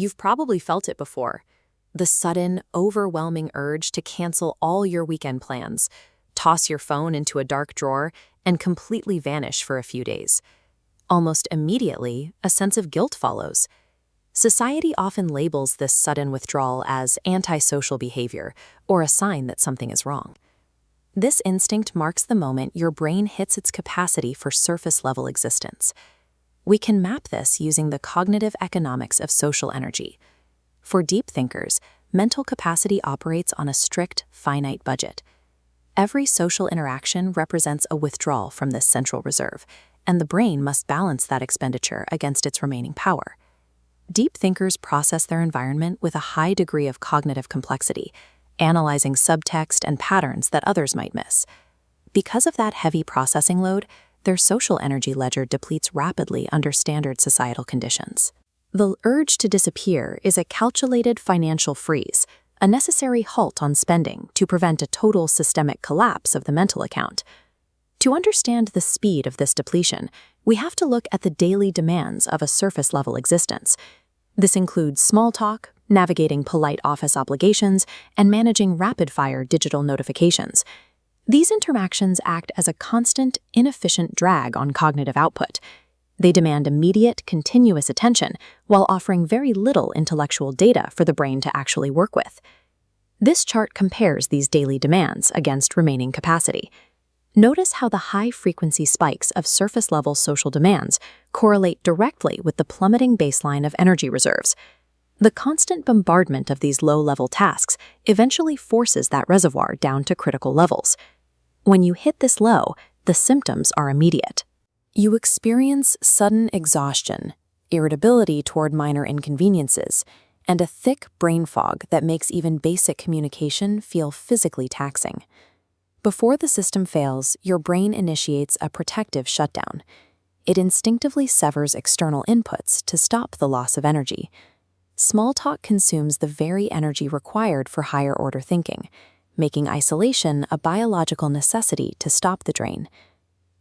You've probably felt it before. The sudden, overwhelming urge to cancel all your weekend plans, toss your phone into a dark drawer, and completely vanish for a few days. Almost immediately, a sense of guilt follows. Society often labels this sudden withdrawal as antisocial behavior or a sign that something is wrong. This instinct marks the moment your brain hits its capacity for surface-level existence. We can map this using the cognitive economics of social energy. For deep thinkers, mental capacity operates on a strict, finite budget. Every social interaction represents a withdrawal from this central reserve, and the brain must balance that expenditure against its remaining power. Deep thinkers process their environment with a high degree of cognitive complexity, analyzing subtext and patterns that others might miss. Because of that heavy processing load, their social energy ledger depletes rapidly under standard societal conditions. The urge to disappear is a calculated financial freeze, a necessary halt on spending to prevent a total systemic collapse of the mental account. To understand the speed of this depletion, we have to look at the daily demands of a surface-level existence. This includes small talk, navigating polite office obligations, and managing rapid-fire digital notifications. These interactions act as a constant, inefficient drag on cognitive output. They demand immediate, continuous attention while offering very little intellectual data for the brain to actually work with. This chart compares these daily demands against remaining capacity. Notice how the high-frequency spikes of surface-level social demands correlate directly with the plummeting baseline of energy reserves. The constant bombardment of these low-level tasks eventually forces that reservoir down to critical levels. When you hit this low, the symptoms are immediate. You experience sudden exhaustion, irritability toward minor inconveniences, and a thick brain fog that makes even basic communication feel physically taxing. Before the system fails, your brain initiates a protective shutdown. It instinctively severs external inputs to stop the loss of energy. Small talk consumes the very energy required for higher-order thinking, making isolation a biological necessity to stop the drain.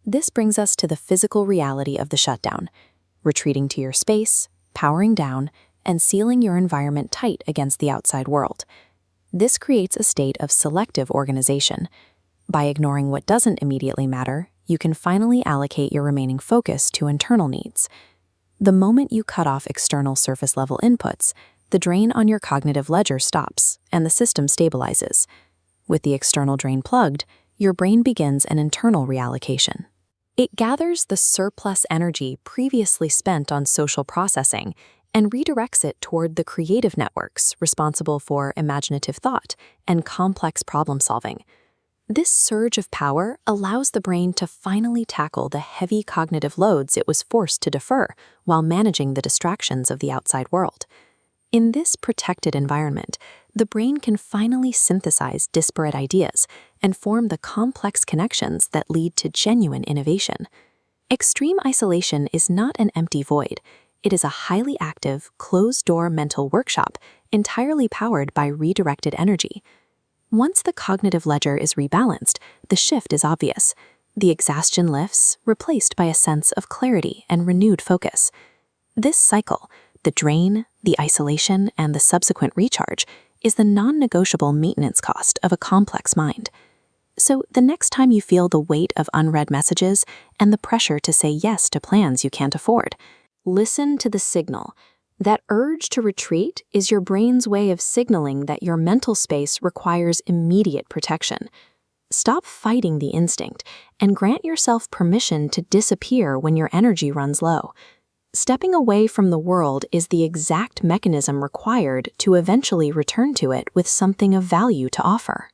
This brings us to the physical reality of the shutdown, retreating to your space, powering down, and sealing your environment tight against the outside world. This creates a state of selective organization. By ignoring what doesn't immediately matter, you can finally allocate your remaining focus to internal needs. The moment you cut off external surface-level inputs, the drain on your cognitive ledger stops, and the system stabilizes. With the external drain plugged, your brain begins an internal reallocation. It gathers the surplus energy previously spent on social processing and redirects it toward the creative networks responsible for imaginative thought and complex problem-solving. This surge of power allows the brain to finally tackle the heavy cognitive loads it was forced to defer while managing the distractions of the outside world. In this protected environment, the brain can finally synthesize disparate ideas and form the complex connections that lead to genuine innovation. Extreme isolation is not an empty void. It is a highly active, closed-door mental workshop entirely powered by redirected energy. Once the cognitive ledger is rebalanced, the shift is obvious. The exhaustion lifts, replaced by a sense of clarity and renewed focus. This cycle, the drain, the isolation, and the subsequent recharge, is the non-negotiable maintenance cost of a complex mind. So the next time you feel the weight of unread messages and the pressure to say yes to plans you can't afford, listen to the signal. That urge to retreat is your brain's way of signaling that your mental space requires immediate protection. Stop fighting the instinct and grant yourself permission to disappear when your energy runs low. Stepping away from the world is the exact mechanism required to eventually return to it with something of value to offer.